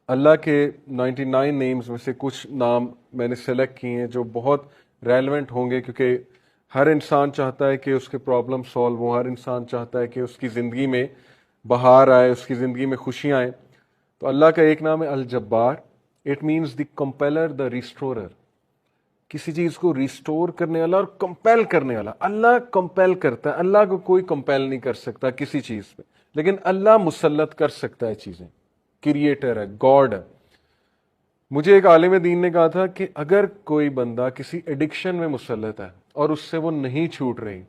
اللہ کے 99 نیمز میں سے کچھ نام میں نے سلیکٹ کیے ہیں جو بہت ریلیونٹ ہوں گے، کیونکہ ہر انسان چاہتا ہے کہ اس کے پرابلم سالو ہوں، ہر انسان چاہتا ہے کہ اس کی زندگی میں بہار آئے، اس کی زندگی میں خوشیاں آئیں۔ تو اللہ کا ایک نام ہے الجبار، اٹ مینز دی کمپیلر، دا ریسٹورر، کسی چیز کو ریسٹور کرنے والا اور کمپیل کرنے والا۔ اللہ کمپیل کرتا ہے، اللہ کو کوئی کمپیل نہیں کر سکتا کسی چیز پہ، لیکن اللہ مسلط کر سکتا ہے چیزیں، کریٹر ہے، گاڈ ہے۔ مجھے ایک عالم دین نے کہا تھا کہ اگر کوئی بندہ کسی ایڈکشن میں مسلط ہے اور اس سے وہ نہیں چھوٹ رہی،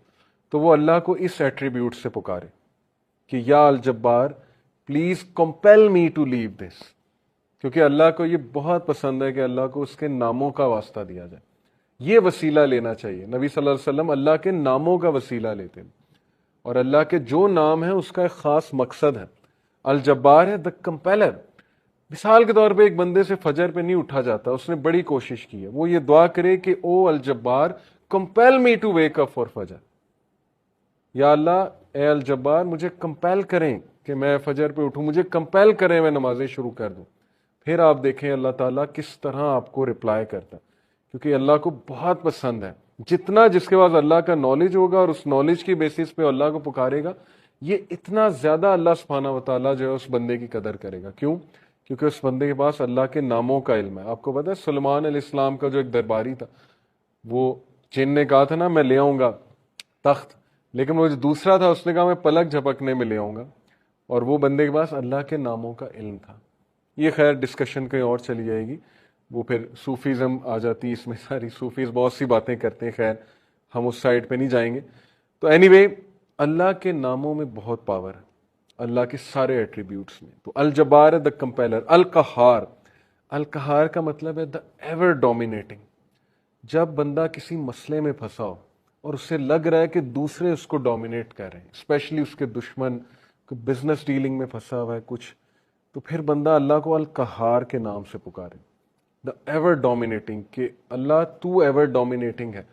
تو وہ اللہ کو اس ایٹریبیوٹ سے پکارے کہ یا الجبار پلیز کمپیل می ٹو لیو دس، کیونکہ اللہ کو یہ بہت پسند ہے کہ اللہ کو اس کے ناموں کا واسطہ دیا جائے۔ یہ وسیلہ لینا چاہیے۔ نبی صلی اللہ علیہ وسلم اللہ کے ناموں کا وسیلہ لیتے ہیں، اور اللہ کے جو نام ہیں اس کا ایک خاص مقصد ہے۔ الجبار ہے، دا کمپیلر۔ مثال کے طور پہ ایک بندے سے فجر پہ نہیں اٹھا جاتا، اس نے بڑی کوشش کی ہے، وہ یہ دعا کرے کہ او الجبار compel me to wake up for فجر، یا اللہ اے الجبار مجھے کمپیل کریں کہ میں فجر پہ اٹھوں، مجھے کمپیل کریں میں نمازیں شروع کر دوں۔ پھر آپ دیکھیں اللہ تعالیٰ کس طرح آپ کو رپلائی کرتا ہے، کیونکہ اللہ کو بہت پسند ہے۔ جتنا جس کے پاس اللہ کا نالج ہوگا اور اس نالج کی بیسس پہ اللہ کو پکارے گا، یہ اتنا زیادہ اللہ سبحانہ و تعالیٰ جو ہے اس بندے کی قدر کرے گا۔ کیوں؟ کیونکہ اس بندے کے پاس اللہ کے ناموں کا علم ہے۔ آپ کو پتہ ہے سلیمان علیہ السلام کا جو ایک درباری تھا، وہ جن نے کہا تھا نا میں لے آؤں گا تخت، لیکن وہ جو دوسرا تھا اس نے کہا میں پلک جھپکنے میں لے آؤں گا، اور وہ بندے کے پاس اللہ کے ناموں کا علم تھا۔ یہ خیر ڈسکشن کہیں اور چلی جائے گی، وہ پھر صوفیزم آ جاتی، اس میں ساری صوفیز بہت سی باتیں کرتے ہیں، خیر ہم اس سائڈ پہ نہیں جائیں گے۔ تو اینی وے اللہ کے ناموں میں بہت پاور ہے، اللہ کے سارے ایٹریبیوٹس میں۔ تو الجبار ہے دا کمپیلر، القہار۔ القہار کا مطلب ہے دا ایور ڈومینیٹنگ۔ جب بندہ کسی مسئلے میں پھنسا ہو اور اسے لگ رہا ہے کہ دوسرے اس کو ڈومینیٹ کر رہے ہیں، اسپیشلی اس کے دشمن، کوئی بزنس ڈیلنگ میں پھنسا ہوا ہے کچھ، تو پھر بندہ اللہ کو القہار کے نام سے پکارے، دا ایور ڈومینیٹنگ، کہ اللہ تو ایور ڈومینیٹنگ ہے،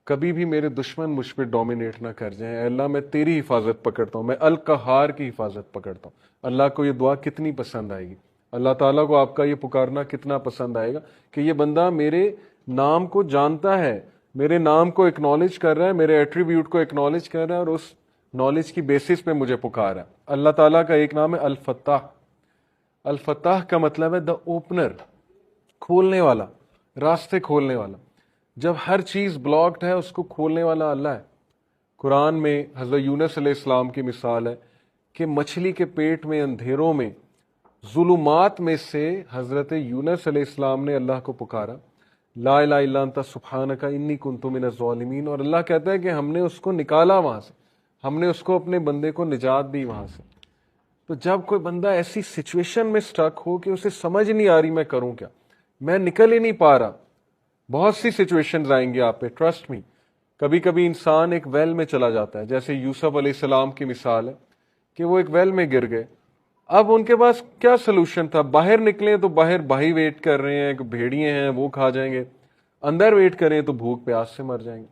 کبھی بھی میرے دشمن مجھ پہ ڈومینیٹ نہ کر جائیں، اے اللہ میں تیری حفاظت پکڑتا ہوں، میں القہار کی حفاظت پکڑتا ہوں۔ اللہ کو یہ دعا کتنی پسند آئے گی، اللہ تعالیٰ کو آپ کا یہ پکارنا کتنا پسند آئے گا کہ یہ بندہ میرے نام کو جانتا ہے، میرے نام کو اکنالج کر رہا ہے، میرے ایٹریبیوٹ کو اکنالج کر رہا ہے، اور اس نالج کی بیسس پہ مجھے پکار رہا ہے۔ اللہ تعالیٰ کا ایک نام ہے الفتاح۔ الفتاح کا مطلب ہے دا اوپنر، کھولنے والا، راستے کھولنے والا۔ جب ہر چیز بلاکڈ ہے اس کو کھولنے والا اللہ ہے۔ قرآن میں حضرت یونس علیہ السلام کی مثال ہے کہ مچھلی کے پیٹ میں اندھیروں میں ظلمات میں سے حضرت یونس علیہ السلام نے اللہ کو پکارا، لا الہ الا انت سبحانک انی کنت من الظالمین، اور اللہ کہتا ہے کہ ہم نے اس کو نکالا وہاں سے، ہم نے اس کو اپنے بندے کو نجات دی وہاں سے۔ تو جب کوئی بندہ ایسی سچویشن میں سٹک ہو کہ اسے سمجھ نہیں آ رہی میں کروں کیا، میں نکل ہی نہیں پا رہا، بہت سی سچویشنز آئیں گی آپ پہ، ٹرسٹ می۔ کبھی کبھی انسان ایک ویل میں چلا جاتا ہے، جیسے یوسف علیہ السلام کی مثال ہے کہ وہ ایک ویل میں گر گئے۔ اب ان کے پاس کیا سلوشن تھا؟ باہر نکلیں تو باہر بھائی ویٹ کر رہے ہیں، بھیڑیے ہیں وہ کھا جائیں گے، اندر ویٹ کریں تو بھوک پیاس سے مر جائیں گے۔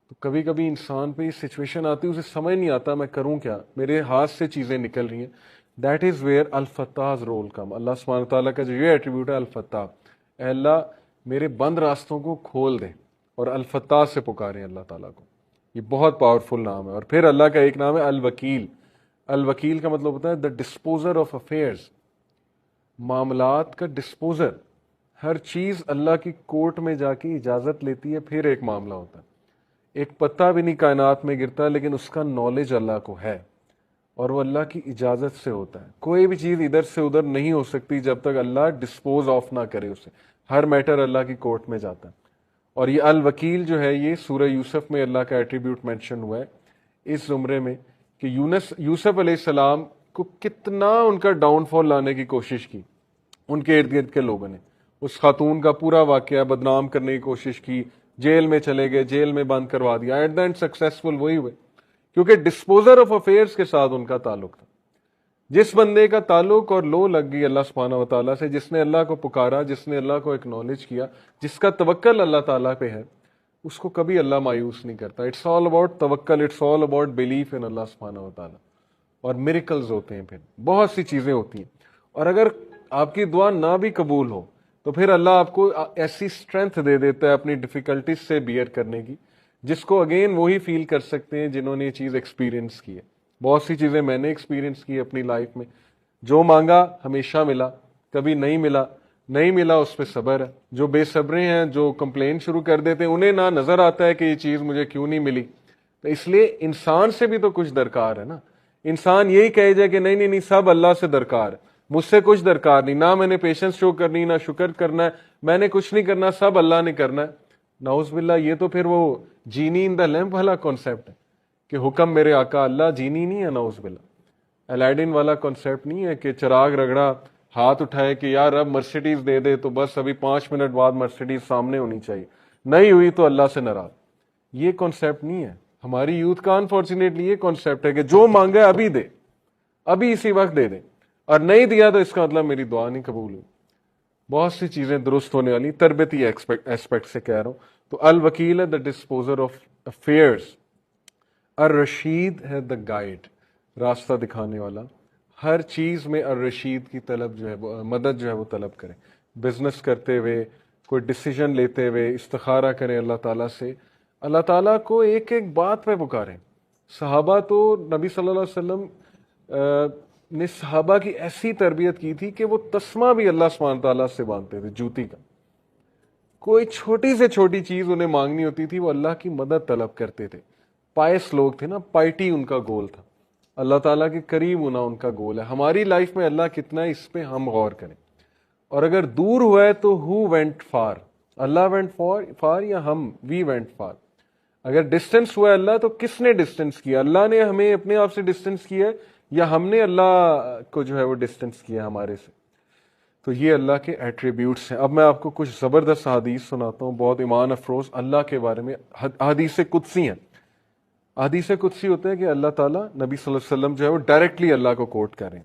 تو کبھی کبھی انسان پہ یہ سچویشن آتی ہے، اسے سمجھ نہیں آتا میں کروں کیا، میرے ہاتھ سے چیزیں نکل رہی ہیں۔ دیٹ از ویئر الفتاح's رول کم۔ اللہ سبحانہ تعالیٰ کا جو یہ ایٹریبیوٹ ہے الفتاح، اے اللہ میرے بند راستوں کو کھول دے، اور الفتاح سے پکاریں اللہ تعالیٰ کو۔ یہ بہت پاورفل نام ہے۔ اور پھر اللہ کا ایک نام ہے الوکیل۔ الوکیل کا مطلب ہوتا ہے دا ڈسپوزر آف افیئرز، معاملات کا ڈسپوزر۔ ہر چیز اللہ کی کورٹ میں جا کے اجازت لیتی ہے، پھر ایک معاملہ ہوتا ہے۔ ایک پتا بھی نہیں کائنات میں گرتا، لیکن اس کا نالج اللہ کو ہے، اور وہ اللہ کی اجازت سے ہوتا ہے۔ کوئی بھی چیز ادھر سے ادھر نہیں ہو سکتی جب تک اللہ ڈسپوز آف نہ کرے اسے۔ ہر میٹر اللہ کی کورٹ میں جاتا ہے۔ اور یہ الوکیل جو ہے یہ سورہ یوسف میں اللہ کا ایٹریبیوٹ مینشن ہوا ہے اس زمرے میں، کہ یوسف علیہ السلام کو کتنا ان کا ڈاؤن فال لانے کی کوشش کی ان کے ارد گرد کے لوگوں نے۔ اس خاتون کا پورا واقعہ بدنام کرنے کی کوشش کی، جیل میں چلے گئے، جیل میں بند کروا دیا، ایٹ دا اینڈ سکسیسفل وہی ہوئے، کیونکہ ڈسپوزر آف افیئرس کے ساتھ ان کا تعلق تھا۔ جس بندے کا تعلق اور لو لگ گئی اللہ سبحانہ و تعالیٰ سے، جس نے اللہ کو پکارا، جس نے اللہ کو اکنالج کیا، جس کا توکل اللہ تعالیٰ پہ ہے، اس کو کبھی اللہ مایوس نہیں کرتا۔ اٹس آل اباؤٹ توکل، it's all about belief in Allah سبحانہ و تعالیٰ۔ اور میریکلز ہوتے ہیں، پھر بہت سی چیزیں ہوتی ہیں۔ اور اگر آپ کی دعا نہ بھی قبول ہو تو پھر اللہ آپ کو ایسی اسٹرینتھ دے دیتا ہے اپنی ڈیفیکلٹیز سے بیئر کرنے کی، جس کو اگین وہی فیل کر سکتے ہیں جنہوں نے یہ چیز ایکسپیرینس کی ہے۔ بہت سی چیزیں میں نے ایکسپیرینس کی اپنی لائف میں، جو مانگا ہمیشہ ملا، کبھی نہیں ملا، نہیں ملا اس پہ صبر ہے۔ جو بے صبرے ہیں، جو کمپلین شروع کر دیتے ہیں، انہیں نہ نظر آتا ہے کہ یہ چیز مجھے کیوں نہیں ملی۔ تو اس لیے انسان سے بھی تو کچھ درکار ہے نا۔ انسان یہی کہے جائے کہ نہیں نہیں نہیں، سب اللہ سے درکار ہے، مجھ سے کچھ درکار نہیں، نہ میں نے پیشنس شو کرنی، نہ شکر کرنا ہے، میں نے کچھ نہیں کرنا، سب اللہ نے کرنا ہے۔ نعوذ باللہ، یہ تو پھر وہ جینی ان دا لیمپ والا کانسیپٹ ہے کہ حکم میرے آقا اللہ، جینی نہیں ہے، نعوذ باللہ۔ الیڈن والا کانسیپٹ نہیں ہے کہ چراغ رگڑا، ہاتھ اٹھائے کہ یار اب مرسیڈیز دے دے تو بس ابھی 5 منٹ بعد مرسیڈیز سامنے ہونی چاہیے، نہیں ہوئی تو اللہ سے ناراض۔ یہ کانسیپٹ نہیں ہے ہماری یوتھ کا، انفارچونیٹلی یہ کانسیپٹ ہے کہ جو مانگا ہے ابھی دے، ابھی اسی وقت دے دے، اور نہیں دیا تو اس کا مطلب میری دعا نہیں قبول ہوئی۔ بہت سی چیزیں درست ہونے والی، تربیتی ایسپیکٹ سے کہہ رہا ہوں۔ تو الوکیل ہے دا ڈسپوزر آف افیئرس، الرشید ہے دا گائیڈ، راستہ دکھانے والا۔ ہر چیز میں الرشید کی طلب جو ہے وہ مدد جو ہے وہ طلب کریں، بزنس کرتے ہوئے، کوئی ڈیسیجن لیتے ہوئے استخارہ کریں اللہ تعالیٰ سے، اللہ تعالیٰ کو ایک ایک بات پہ پکاریں۔ صحابہ تو نبی صلی اللہ علیہ وسلم نے صحابہ کی ایسی تربیت کی تھی کہ وہ تسمہ بھی اللہ سبحانہ تعالیٰ سے مانگتے تھے، جوتی کا کوئی چھوٹی سے چھوٹی چیز انہیں مانگنی ہوتی تھی، وہ اللہ کی مدد طلب کرتے تھے۔ پائس لوگ تھے نا، پائٹی ان کا گول تھا، اللہ تعالیٰ کے قریب ہونا ان کا گول ہے۔ ہماری لائف میں اللہ کتنا ہے اس پہ ہم غور کریں، اور اگر دور ہوا ہے تو who went far, Allah went far یا ہم وی وینٹ فار۔ اگر ڈسٹینس ہوا ہے اللہ تو کس نے ڈسٹینس کیا؟ اللہ نے ہمیں اپنے آپ سے ڈسٹینس کیا ہے یا ہم نے اللہ کو جو ہے وہ ڈسٹینس کیا ہمارے سے؟ تو یہ اللہ کے ایٹریبیوٹس ہیں۔ اب میں آپ کو کچھ زبردست حدیث سناتا ہوں، بہت ایمان افروز اللہ کے بارے میں، حدیث قدسی ہیں۔ حدیث قدسی ہوتا ہے کہ اللہ تعالیٰ نبی صلی اللہ علیہ وسلم جو ہے وہ ڈائریکٹلی اللہ کو کوٹ کریں۔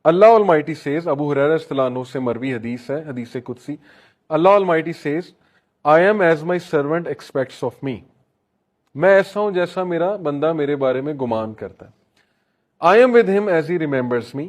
اللہ Almighty says، ابو ہریرہ رضی اللہ عنہ سے مروی حدیث ہے، حدیث قدسی، اللہ Almighty says I am as my servant expects of me، میں ایسا ہوں جیسا میرا بندہ میرے بارے میں گمان کرتا ہے۔ I am with him as he remembers me،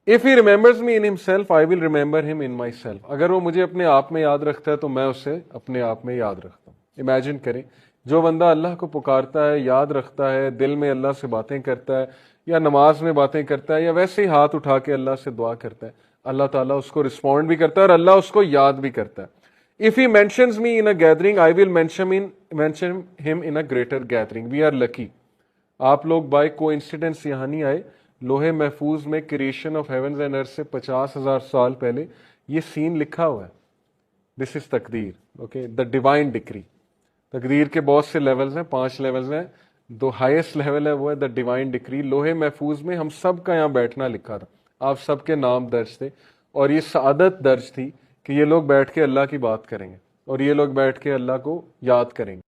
if he remembers me in himself I will remember him in myself، اگر وہ مجھے اپنے آپ میں یاد رکھتا ہے تو میں اسے اپنے آپ میں یاد رکھتا ہوں۔ امیجن کریں، جو بندہ اللہ کو پکارتا ہے، یاد رکھتا ہے، دل میں اللہ سے باتیں کرتا ہے، یا نماز میں باتیں کرتا ہے، یا ویسے ہی ہاتھ اٹھا کے اللہ سے دعا کرتا ہے، اللہ تعالیٰ اس کو رسپونڈ بھی کرتا ہے اور اللہ اس کو یاد بھی کرتا ہے۔ If he mentions me in a gathering I will mention him in a greater gathering، we are lucky۔ آپ لوگ بائی کو انسیڈنس یہاں نہیں آئے، لوہے محفوظ میں کریشن آف ہیونز اینڈ ارتھ سے 50,000 سال پہلے یہ سین لکھا ہوا ہے۔ دس از تقدیر، اوکے، دا ڈیوائن ڈکری۔ تقدیر کے بہت سے لیولز ہیں، 5 لیولز ہیں، جو ہائیسٹ لیول ہے وہ ہے دا ڈیوائن ڈکری۔ لوہے محفوظ میں ہم سب کا یہاں بیٹھنا لکھا تھا، آپ سب کے نام درج تھے، اور یہ سعادت درج تھی کہ یہ لوگ بیٹھ کے اللہ کی بات کریں گے اور یہ لوگ بیٹھ کے اللہ کو یاد کریں گے۔